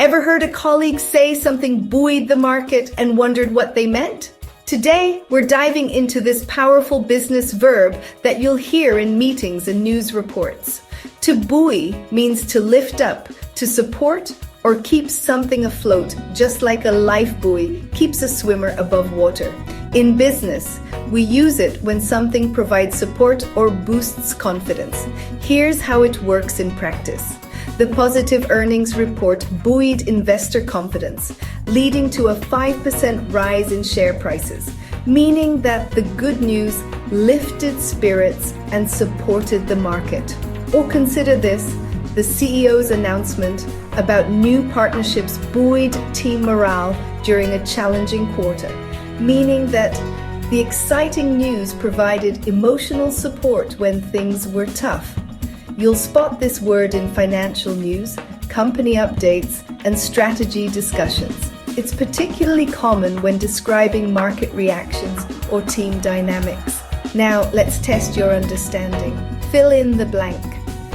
Ever heard a colleague say something buoyed the market and wondered what they meant? Today, we're diving into this powerful business verb that you'll hear in meetings and news reports. To buoy means to lift up, to support, or keep something afloat, just like a life buoy keeps a swimmer above water. In business, we use it when something provides support or boosts confidence. Here's how it works in practice. The positive earnings report buoyed investor confidence, leading to a 5% rise in share prices, meaning that the good news lifted spirits and supported the market. Or consider this, the CEO's announcement about new partnerships buoyed team morale during a challenging quarter, meaning that the exciting news provided emotional support when things were tough. You'll spot this word in financial news, company updates, and strategy discussions. It's particularly common when describing market reactions or team dynamics. Now, let's test your understanding. Fill in the blank.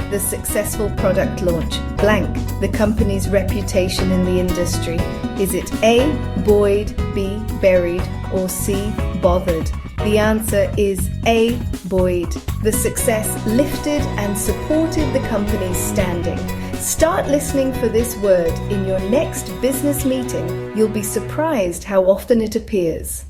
The successful product launch. Blank, the company's reputation in the industry. Is it A, buoyed, B, buried, or C, bothered? The answer is A, buoyed. The success lifted and supported the company's standing. Start listening for this word in your next business meeting. You'll be surprised how often it appears.